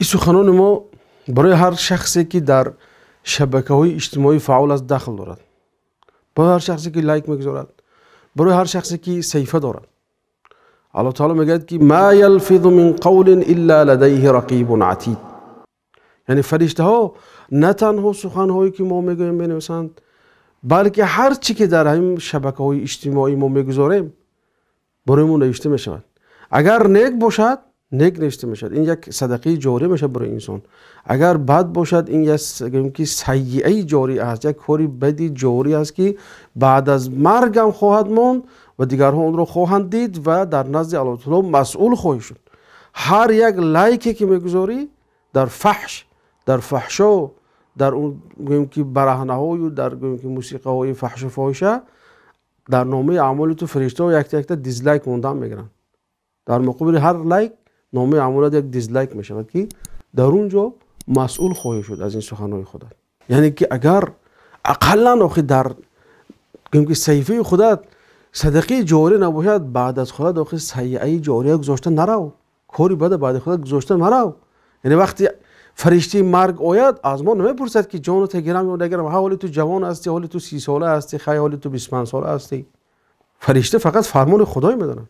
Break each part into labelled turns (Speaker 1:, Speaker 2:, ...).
Speaker 1: سخنان ما برای هر شخصی که در شبکه‌های اجتماعی فعال است داخل دارد، برای هر شخصی که لایک میگذارد، برای هر شخصی که صحیفه دارد. الله تعالی میگه که ما یلفظ من قول الا لدیه رقیب عتید. یعنی فرشته ها نه تنها سخنهایی که ما میگوییم بنویسند، بلکه هر چی که در این شبکه‌های اجتماعی ما میگذاریم برایمون نوشته میشود. اگر نیک باشد نیک نوشته میشد، این یک صدقه جاری میشه برای انسان. اگر بد باشد این یک سیئه جاری است، یک کاری بدی جاری است که بعد از مرگ هم خواهد ماند و دیگرها اون رو خواهند دید و در نزد الله تعالی مسئول خواهی شد. هر یک لایکی که میگذاری در فحش، در فحشا، در اون گویم که برهنه های و در گویم که موسیقی های فحش و فاحشه، در نامه اعمال تو فرشته ها یک تا دیزلایک موندن میگیرن. در مقابل هر لایک نامه اعمالات یک دیزلایک میشود که در اونجا مسئول خواهی شد از این سخنهای خودت. یعنی که اگر اقلا آخه در گویم که صحیفه خودت صدقه جاری نباشد، بعد از خودت آخه سیئه جاری گذاشته نرو، کاری بد بعد خودت گذاشته نرو. یعنی وقتی فرشته مرگ آید از ما نمیپرسد که جانت گیرم یا نگیرم، حالی تو جوان هستی، حالی تو 30 ساله هستی، حالی تو 25 ساله هستی. فرشته فقط فرمان خدای میدونن.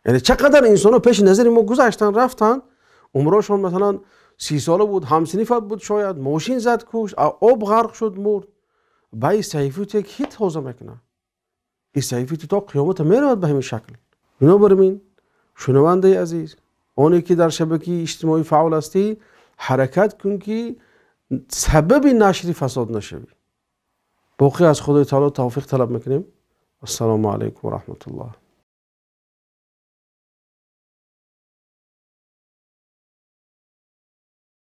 Speaker 1: یعنی چقدر انسان‌ها پیش نظر ما گذشتن رفتن، عمرشون مثلا 30 ساله بود، همسنیفت بود، شاید ماشین زد کشت، آب غرق شد مرد. با این صحیفه تو یک هیت حوزه میکنه. این صحیفه تو تا قیامت میرود به همین شکل. بنابراین شنونده عزیز، آنی که در شبکه اجتماعی فعال هستی، حرکت کن که سبب نشر فساد نشوی. باقی از خدای تعالی توفیق طلب میکنیم. السلام علیکم و رحمت الله.